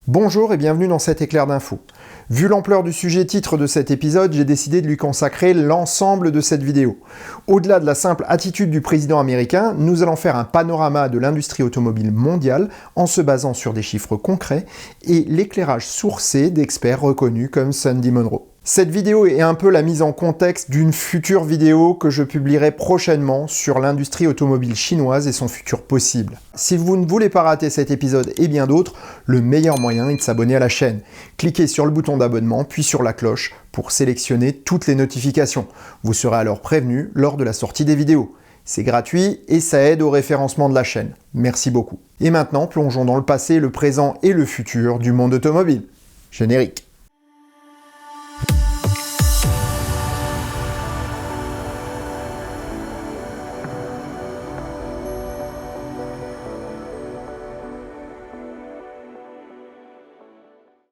Bonjour et bienvenue dans cet éclair d'infos. Vu l'ampleur du sujet titre de cet épisode, j'ai décidé de lui consacrer l'ensemble de cette vidéo. Au-delà de la simple attitude du président américain, nous allons faire un panorama de l'industrie automobile mondiale en se basant sur des chiffres concrets et l'éclairage sourcé d'experts reconnus comme Sandy Munro. Cette vidéo est un peu la mise en contexte d'une future vidéo que je publierai prochainement sur l'industrie automobile chinoise et son futur possible. Si vous ne voulez pas rater cet épisode et bien d'autres, le meilleur moyen est de s'abonner à la chaîne. Cliquez sur le bouton d'abonnement puis sur la cloche pour sélectionner toutes les notifications. Vous serez alors prévenu lors de la sortie des vidéos. C'est gratuit et ça aide au référencement de la chaîne. Merci beaucoup. Et maintenant, plongeons dans le passé, le présent et le futur du monde automobile. Générique.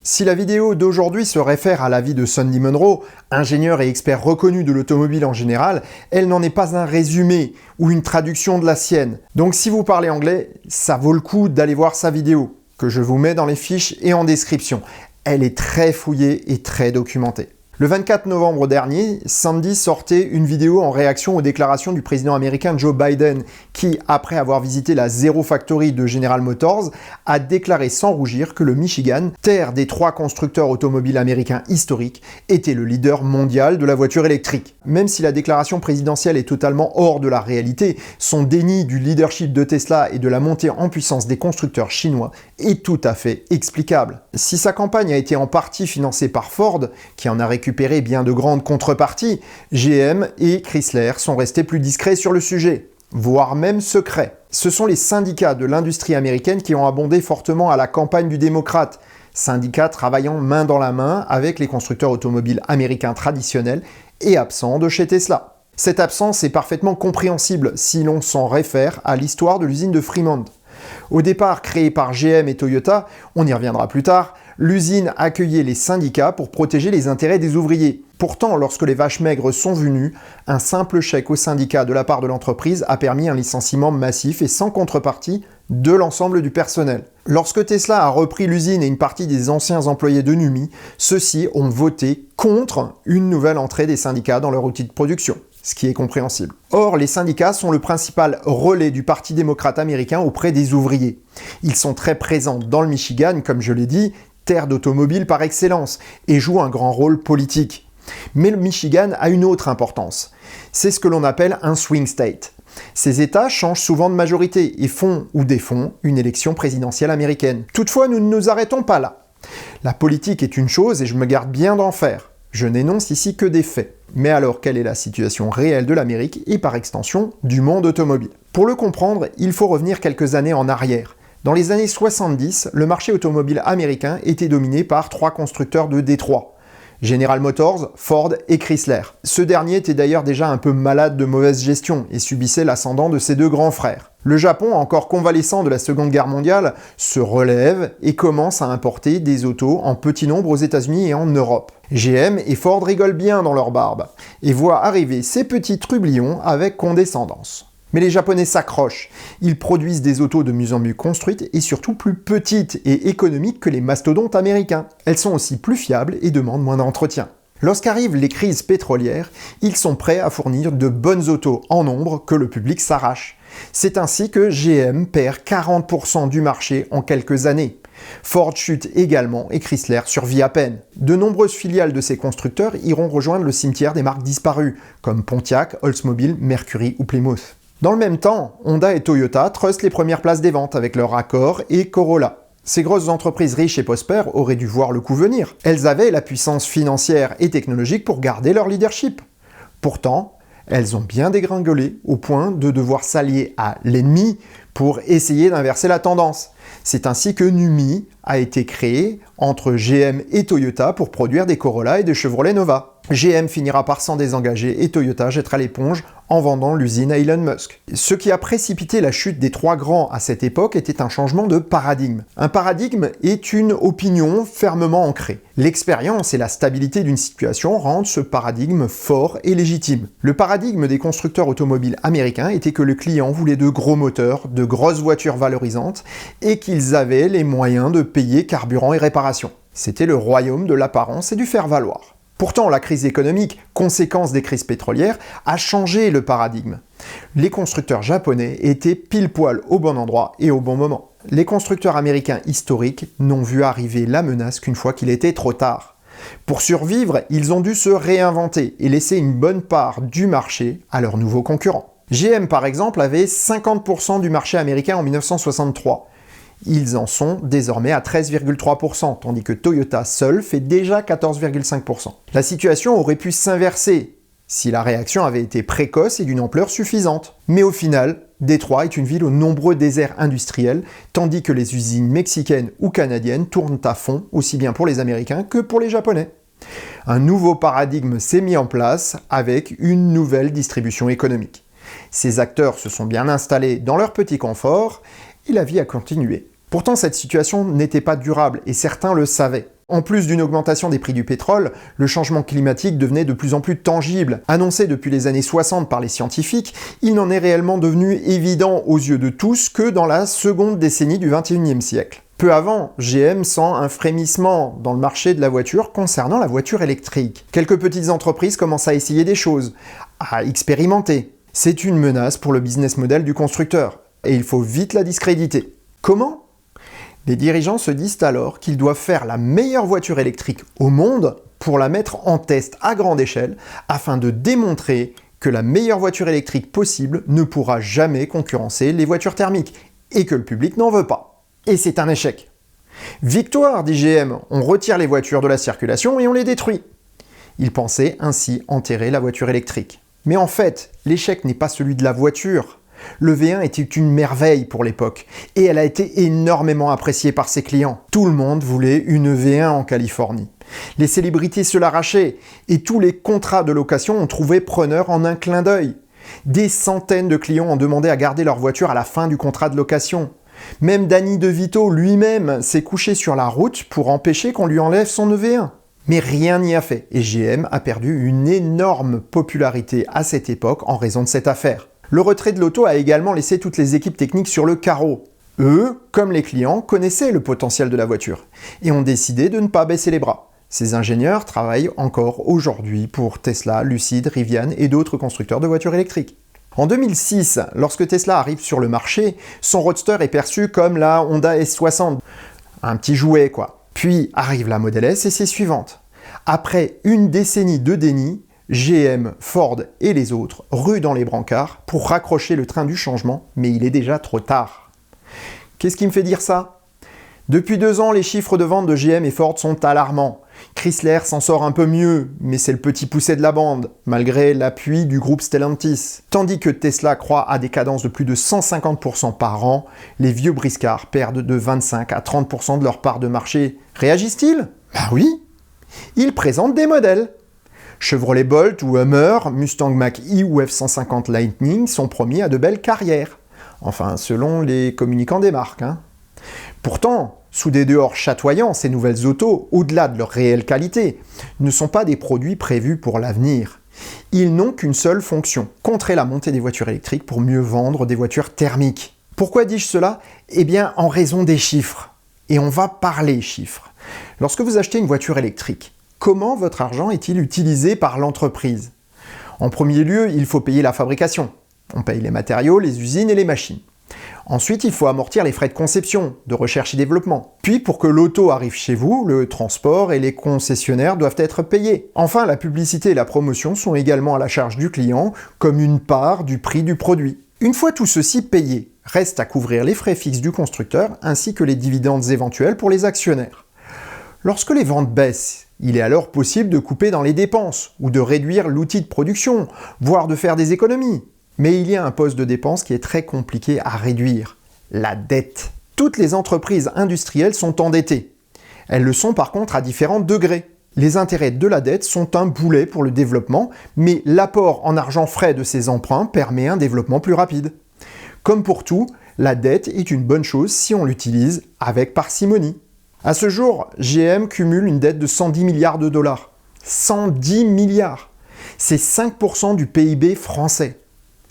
Si la vidéo d'aujourd'hui se réfère à la vie de Sandy Munro, ingénieur et expert reconnu de l'automobile en général, elle n'en est pas un résumé ou une traduction de la sienne. Donc si vous parlez anglais, ça vaut le coup d'aller voir sa vidéo, que je vous mets dans les fiches et en description. Elle est très fouillée et très documentée. Le 24 novembre dernier, Sandy sortait une vidéo en réaction aux déclarations du président américain Joe Biden qui, après avoir visité la Zero Factory de General Motors, a déclaré sans rougir que le Michigan, terre des 3 constructeurs automobiles américains historiques, était le leader mondial de la voiture électrique. Même si la déclaration présidentielle est totalement hors de la réalité, son déni du leadership de Tesla et de la montée en puissance des constructeurs chinois est tout à fait explicable. Si sa campagne a été en partie financée par Ford, qui en a récupéré bien de grandes contreparties, GM et Chrysler sont restés plus discrets sur le sujet, voire même secrets. Ce sont les syndicats de l'industrie américaine qui ont abondé fortement à la campagne du démocrate, syndicats travaillant main dans la main avec les constructeurs automobiles américains traditionnels et absents de chez Tesla. Cette absence est parfaitement compréhensible si l'on s'en réfère à l'histoire de l'usine de Fremont. Au départ créée par GM et Toyota, on y reviendra plus tard, l'usine accueillait les syndicats pour protéger les intérêts des ouvriers. Pourtant, lorsque les vaches maigres sont venues, un simple chèque aux syndicats de la part de l'entreprise a permis un licenciement massif et sans contrepartie de l'ensemble du personnel. Lorsque Tesla a repris l'usine et une partie des anciens employés de NUMMI, ceux-ci ont voté contre une nouvelle entrée des syndicats dans leur outil de production, ce qui est compréhensible. Or, les syndicats sont le principal relais du Parti démocrate américain auprès des ouvriers. Ils sont très présents dans le Michigan, comme je l'ai dit, terre d'automobile par excellence, et jouent un grand rôle politique. Mais le Michigan a une autre importance. C'est ce que l'on appelle un swing state. Ces États changent souvent de majorité et font ou défont une élection présidentielle américaine. Toutefois, nous ne nous arrêtons pas là. La politique est une chose et je me garde bien d'en faire. Je n'énonce ici que des faits. Mais alors, quelle est la situation réelle de l'Amérique et par extension du monde automobile? Pour le comprendre, il faut revenir quelques années en arrière. Dans les années 70, le marché automobile américain était dominé par 3 constructeurs de Détroit. General Motors, Ford et Chrysler. Ce dernier était d'ailleurs déjà un peu malade de mauvaise gestion et subissait l'ascendant de ses 2 grands frères. Le Japon, encore convalescent de la Seconde Guerre mondiale, se relève et commence à importer des autos en petit nombre aux États-Unis et en Europe. GM et Ford rigolent bien dans leur barbe et voient arriver ces petits trublions avec condescendance. Mais les Japonais s'accrochent. Ils produisent des autos de mieux en mieux construites et surtout plus petites et économiques que les mastodontes américains. Elles sont aussi plus fiables et demandent moins d'entretien. Lorsqu'arrivent les crises pétrolières, ils sont prêts à fournir de bonnes autos en nombre que le public s'arrache. C'est ainsi que GM perd 40% du marché en quelques années. Ford chute également et Chrysler survit à peine. De nombreuses filiales de ces constructeurs iront rejoindre le cimetière des marques disparues, comme Pontiac, Oldsmobile, Mercury ou Plymouth. Dans le même temps, Honda et Toyota trustent les premières places des ventes avec leur Accord et Corolla. Ces grosses entreprises riches et prospères auraient dû voir le coup venir. Elles avaient la puissance financière et technologique pour garder leur leadership. Pourtant, elles ont bien dégringolé au point de devoir s'allier à l'ennemi pour essayer d'inverser la tendance. C'est ainsi que NUMMI a été créé entre GM et Toyota pour produire des Corolla et des Chevrolet Nova. GM finira par s'en désengager et Toyota jettera l'éponge en vendant l'usine à Elon Musk. Ce qui a précipité la chute des 3 grands à cette époque était un changement de paradigme. Un paradigme est une opinion fermement ancrée. L'expérience et la stabilité d'une situation rendent ce paradigme fort et légitime. Le paradigme des constructeurs automobiles américains était que le client voulait de gros moteurs, de de grosses voitures valorisantes et qu'ils avaient les moyens de payer carburant et réparation. C'était le royaume de l'apparence et du faire-valoir. Pourtant, la crise économique, conséquence des crises pétrolières, a changé le paradigme. Les constructeurs japonais étaient pile-poil au bon endroit et au bon moment. Les constructeurs américains historiques n'ont vu arriver la menace qu'une fois qu'il était trop tard. Pour survivre, ils ont dû se réinventer et laisser une bonne part du marché à leurs nouveaux concurrents. GM, par exemple, avait 50% du marché américain en 1963. Ils en sont désormais à 13,3%, tandis que Toyota seul fait déjà 14,5%. La situation aurait pu s'inverser si la réaction avait été précoce et d'une ampleur suffisante. Mais au final, Détroit est une ville aux nombreux déserts industriels, tandis que les usines mexicaines ou canadiennes tournent à fond, aussi bien pour les Américains que pour les Japonais. Un nouveau paradigme s'est mis en place avec une nouvelle distribution économique. Ces acteurs se sont bien installés dans leur petit confort et la vie a continué. Pourtant, cette situation n'était pas durable et certains le savaient. En plus d'une augmentation des prix du pétrole, le changement climatique devenait de plus en plus tangible. Annoncé depuis les années 60 par les scientifiques, il n'en est réellement devenu évident aux yeux de tous que dans la seconde décennie du XXIe siècle. Peu avant, GM sent un frémissement dans le marché de la voiture concernant la voiture électrique. Quelques petites entreprises commencent à essayer des choses, à expérimenter. C'est une menace pour le business model du constructeur, et il faut vite la discréditer. Comment ? Les dirigeants se disent alors qu'ils doivent faire la meilleure voiture électrique au monde pour la mettre en test à grande échelle afin de démontrer que la meilleure voiture électrique possible ne pourra jamais concurrencer les voitures thermiques et que le public n'en veut pas. Et c'est un échec. Victoire, dit GM, on retire les voitures de la circulation et on les détruit. Ils pensaient ainsi enterrer la voiture électrique. Mais en fait, l'échec n'est pas celui de la voiture. Le V1 était une merveille pour l'époque, et elle a été énormément appréciée par ses clients. Tout le monde voulait une V1 en Californie. Les célébrités se l'arrachaient, et tous les contrats de location ont trouvé preneur en un clin d'œil. Des centaines de clients ont demandé à garder leur voiture à la fin du contrat de location. Même Danny DeVito lui-même s'est couché sur la route pour empêcher qu'on lui enlève son V1. Mais rien n'y a fait, et GM a perdu une énorme popularité à cette époque en raison de cette affaire. Le retrait de l'auto a également laissé toutes les équipes techniques sur le carreau. Eux, comme les clients, connaissaient le potentiel de la voiture et ont décidé de ne pas baisser les bras. Ces ingénieurs travaillent encore aujourd'hui pour Tesla, Lucid, Rivian et d'autres constructeurs de voitures électriques. En 2006, lorsque Tesla arrive sur le marché, son Roadster est perçu comme la Honda S60. Un petit jouet quoi. Puis arrive la Model S et ses suivantes. Après une décennie de déni, GM, Ford et les autres ruent dans les brancards pour raccrocher le train du changement, mais il est déjà trop tard. Qu'est-ce qui me fait dire ça ? Depuis 2 ans, les chiffres de vente de GM et Ford sont alarmants. Chrysler s'en sort un peu mieux, mais c'est le petit poucet de la bande, malgré l'appui du groupe Stellantis. Tandis que Tesla croît à des cadences de plus de 150% par an, les vieux briscards perdent de 25 à 30% de leur part de marché. Réagissent-ils ? Bah oui. Ils présentent des modèles. Chevrolet Bolt ou Hummer, Mustang Mach-E ou F-150 Lightning sont promis à de belles carrières. Enfin, selon les communicants des marques. Pourtant, sous des dehors chatoyants, ces nouvelles autos, au-delà de leur réelle qualité, ne sont pas des produits prévus pour l'avenir. Ils n'ont qu'une seule fonction, contrer la montée des voitures électriques pour mieux vendre des voitures thermiques. Pourquoi dis-je cela ? Eh bien, en raison des chiffres. Et on va parler chiffres. Lorsque vous achetez une voiture électrique, comment votre argent est-il utilisé par l'entreprise ? En premier lieu, il faut payer la fabrication. On paye les matériaux, les usines et les machines. Ensuite, il faut amortir les frais de conception, de recherche et développement. Puis, pour que l'auto arrive chez vous, le transport et les concessionnaires doivent être payés. Enfin, la publicité et la promotion sont également à la charge du client, comme une part du prix du produit. Une fois tout ceci payé, reste à couvrir les frais fixes du constructeur ainsi que les dividendes éventuels pour les actionnaires. Lorsque les ventes baissent, il est alors possible de couper dans les dépenses ou de réduire l'outil de production, voire de faire des économies. Mais il y a un poste de dépense qui est très compliqué à réduire, la dette. Toutes les entreprises industrielles sont endettées. Elles le sont par contre à différents degrés. Les intérêts de la dette sont un boulet pour le développement, mais l'apport en argent frais de ces emprunts permet un développement plus rapide. Comme pour tout, la dette est une bonne chose si on l'utilise avec parcimonie. À ce jour, GM cumule une dette de 110 milliards de dollars. 110 milliards ! C'est 5% du PIB français.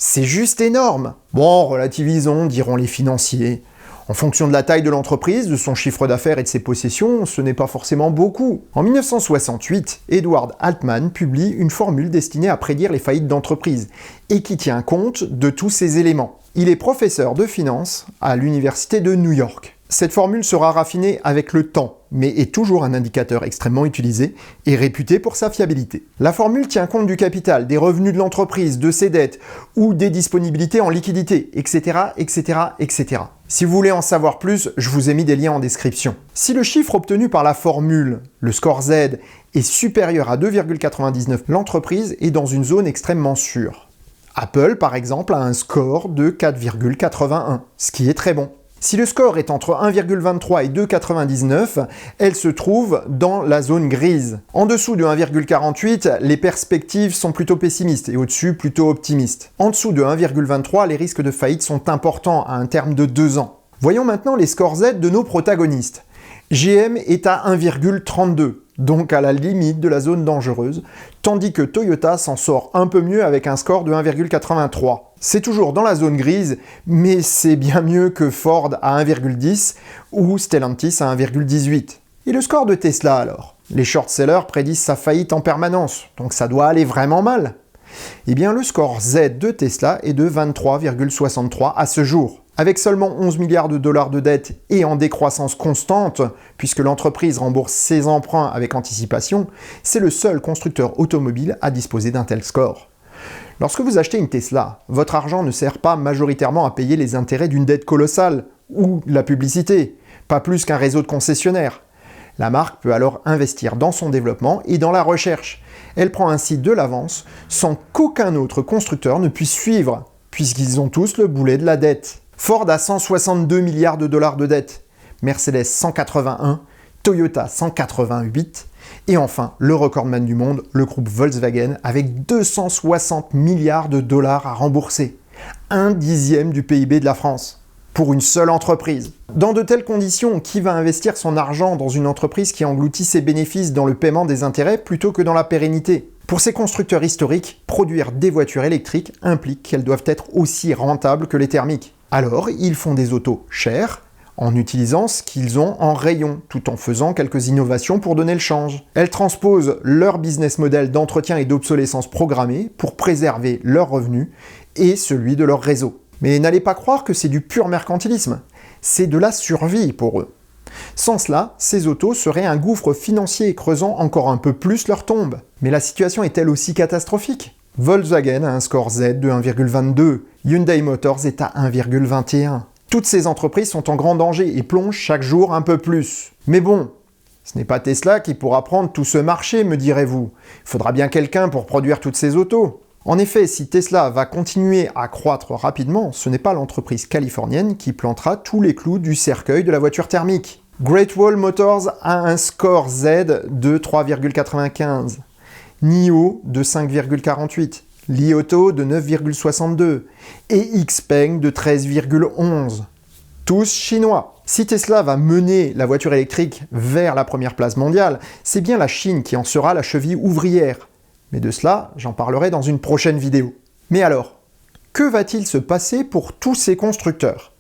C'est juste énorme. Bon, relativisons, diront les financiers. En fonction de la taille de l'entreprise, de son chiffre d'affaires et de ses possessions, ce n'est pas forcément beaucoup. En 1968, Edward Altman publie une formule destinée à prédire les faillites d'entreprises et qui tient compte de tous ces éléments. Il est professeur de finance à l'université de New York. Cette formule sera raffinée avec le temps, mais est toujours un indicateur extrêmement utilisé et réputé pour sa fiabilité. La formule tient compte du capital, des revenus de l'entreprise, de ses dettes ou des disponibilités en liquidité, etc., etc., etc. Si vous voulez en savoir plus, je vous ai mis des liens en description. Si le chiffre obtenu par la formule, le score Z, est supérieur à 2,99, l'entreprise est dans une zone extrêmement sûre. Apple, par exemple, a un score de 4,81, ce qui est très bon. Si le score est entre 1,23 et 2,99, elle se trouve dans la zone grise. En dessous de 1,48, les perspectives sont plutôt pessimistes et au-dessus plutôt optimistes. En dessous de 1,23, les risques de faillite sont importants à un terme de 2 ans. Voyons maintenant les scores Z de nos protagonistes. GM est à 1,32, donc à la limite de la zone dangereuse, tandis que Toyota s'en sort un peu mieux avec un score de 1,83. C'est toujours dans la zone grise, mais c'est bien mieux que Ford à 1,10 ou Stellantis à 1,18. Et le score de Tesla alors? Les short-sellers prédisent sa faillite en permanence, donc ça doit aller vraiment mal. Eh bien le score Z de Tesla est de 23,63 à ce jour. Avec seulement 11 milliards de dollars de dette et en décroissance constante, puisque l'entreprise rembourse ses emprunts avec anticipation, c'est le seul constructeur automobile à disposer d'un tel score. Lorsque vous achetez une Tesla, votre argent ne sert pas majoritairement à payer les intérêts d'une dette colossale ou la publicité, pas plus qu'un réseau de concessionnaires. La marque peut alors investir dans son développement et dans la recherche. Elle prend ainsi de l'avance sans qu'aucun autre constructeur ne puisse suivre, puisqu'ils ont tous le boulet de la dette. Ford a 162 milliards de dollars de dette, Mercedes 181, Toyota 188, et enfin le recordman du monde, le groupe Volkswagen, avec 260 milliards de dollars à rembourser, 1/10 du PIB de la France, pour une seule entreprise. Dans de telles conditions, qui va investir son argent dans une entreprise qui engloutit ses bénéfices dans le paiement des intérêts plutôt que dans la pérennité? Pour ces constructeurs historiques, produire des voitures électriques implique qu'elles doivent être aussi rentables que les thermiques. Alors, ils font des autos chères, en utilisant ce qu'ils ont en rayon, tout en faisant quelques innovations pour donner le change. Elles transposent leur business model d'entretien et d'obsolescence programmée pour préserver leurs revenus et celui de leur réseau. Mais n'allez pas croire que c'est du pur mercantilisme, c'est de la survie pour eux. Sans cela, ces autos seraient un gouffre financier creusant encore un peu plus leur tombe. Mais la situation est-elle aussi catastrophique? Volkswagen a un score Z de 1,22, Hyundai Motors est à 1,21. Toutes ces entreprises sont en grand danger et plongent chaque jour un peu plus. Mais bon, ce n'est pas Tesla qui pourra prendre tout ce marché, me direz-vous. Il faudra bien quelqu'un pour produire toutes ces autos. En effet, si Tesla va continuer à croître rapidement, ce n'est pas l'entreprise californienne qui plantera tous les clous du cercueil de la voiture thermique. Great Wall Motors a un score Z de 3,95, NIO de 5,48, Li Auto de 9,62 et Xpeng de 13,11. Tous chinois. Si Tesla va mener la voiture électrique vers la première place mondiale, c'est bien la Chine qui en sera la cheville ouvrière. Mais de cela, j'en parlerai dans une prochaine vidéo. Mais alors, que va-t-il se passer pour tous ces constructeurs?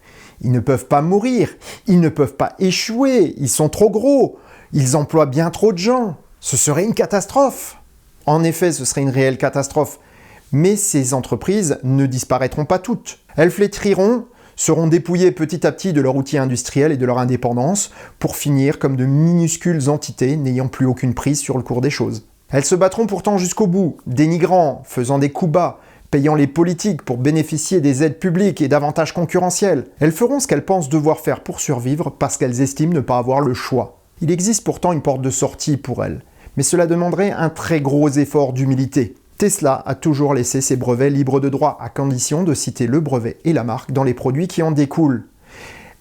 Ils ne peuvent pas mourir, ils ne peuvent pas échouer, ils sont trop gros, ils emploient bien trop de gens. Ce serait une catastrophe. En effet, ce serait une réelle catastrophe. Mais ces entreprises ne disparaîtront pas toutes. Elles flétriront, seront dépouillées petit à petit de leur outil industriel et de leur indépendance, pour finir comme de minuscules entités n'ayant plus aucune prise sur le cours des choses. Elles se battront pourtant jusqu'au bout, dénigrant, faisant des coups bas, payant les politiques pour bénéficier des aides publiques et d'avantages concurrentiels. Elles feront ce qu'elles pensent devoir faire pour survivre parce qu'elles estiment ne pas avoir le choix. Il existe pourtant une porte de sortie pour elles, mais cela demanderait un très gros effort d'humilité. Tesla a toujours laissé ses brevets libres de droit, à condition de citer le brevet et la marque dans les produits qui en découlent.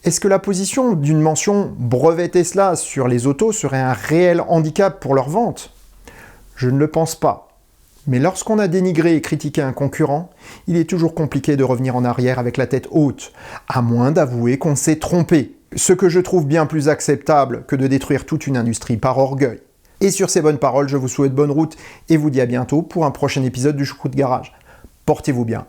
Est-ce que la position d'une mention « brevet Tesla » sur les autos serait un réel handicap pour leur vente? Je ne le pense pas. Mais lorsqu'on a dénigré et critiqué un concurrent, il est toujours compliqué de revenir en arrière avec la tête haute, à moins d'avouer qu'on s'est trompé. Ce que je trouve bien plus acceptable que de détruire toute une industrie par orgueil. Et sur ces bonnes paroles, je vous souhaite bonne route et vous dis à bientôt pour un prochain épisode du Choucroute Garage. Portez-vous bien.